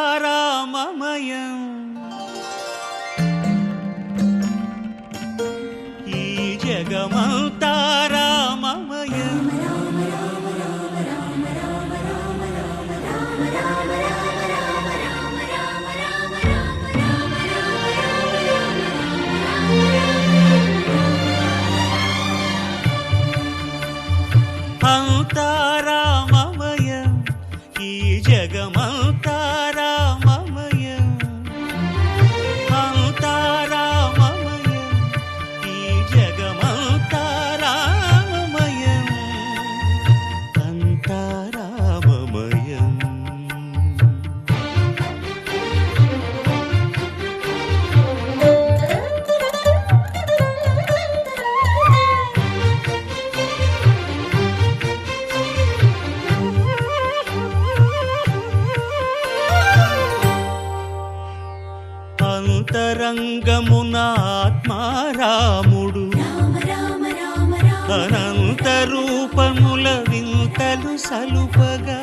అంతారామమయం ఈ జగమంతారామమయం అంతారామమయం ఈ జగమంతారామమయం అంతారామమయం ఈ జగమంతారామమయం అంతారామమయం అంతరంగమున ఆత్మారాముడు అనంత రూపముల వింతలు సలుపగా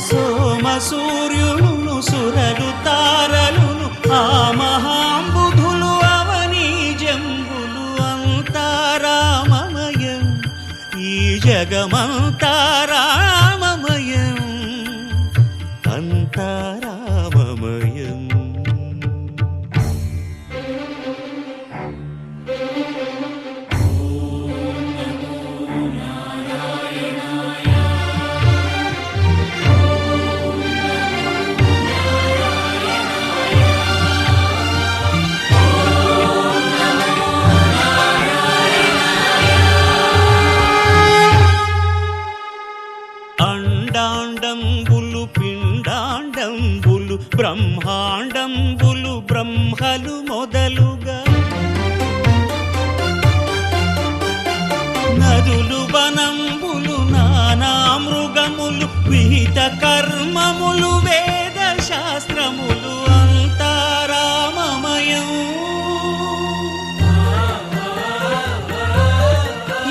సోమ సూర్యులను సురలు తారలును ఆ మహాంబుధులు అవనీ జంబులు అంతారామమయం ఈ జగమంతారామమయం అంతారామమయం అండాండంబులు పిండాండంబులు బ్రహ్మాండంబులు బ్రహ్మలు మొదలుగా నదులు వనంబులు నానా మృగములు విహిత కర్మములు వేద శాస్త్రములు అంతారామమయం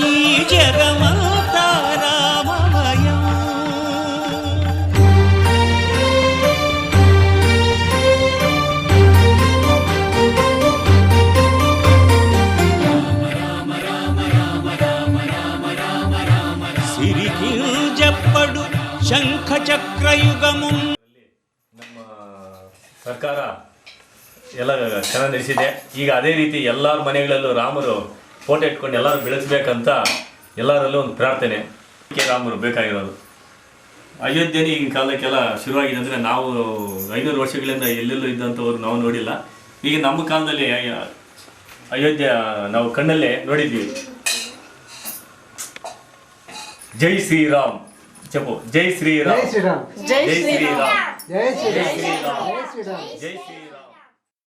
ఈ జగమంతారామమయం సిరికి జప్పడు ಶಂಖ ಚಕ್ರಯುಗಮು ನಮ್ಮ ಸರ್ಕಾರ ಎಲ್ಲ ಚೆನ್ನಾಗಿ ನಡೆಸಿದೆ. ಈಗ ಅದೇ ರೀತಿ ಎಲ್ಲರ ಮನೆಗಳಲ್ಲೂ ರಾಮರು ಫೋಟೋ ಇಟ್ಕೊಂಡು ಎಲ್ಲರೂ ಬೆಳೆಸಬೇಕಂತ ಎಲ್ಲರಲ್ಲೂ ಒಂದು ಪ್ರಾರ್ಥನೆ. ರಾಮರು ಬೇಕಾಗಿರೋದು ಅಯೋಧ್ಯೆನೇ ಈಗಿನ ಕಾಲಕ್ಕೆಲ್ಲ ಶುರುವಾಗಿದೆ ಅಂದರೆ ನಾವು 500 ವರ್ಷಗಳಿಂದ ಎಲ್ಲೆಲ್ಲೂ ಇದ್ದಂಥವ್ರು ನಾವು ನೋಡಿಲ್ಲ. ಈಗ ನಮ್ಮ ಕಾಲದಲ್ಲಿ ಅಯೋಧ್ಯೆ ನಾವು ಕಣ್ಣಲ್ಲೇ ನೋಡಿದ್ದೀವಿ. ಜೈ ಶ್ರೀರಾಮ್ చెప్పు జై శ్రీరామ్ జై శ్రీరామ్ జై శ్రీరామ్ జై శ్రీరామ్ జై శ్రీరామ్ జై శ్రీరామ్ జై శ్రీరామ్.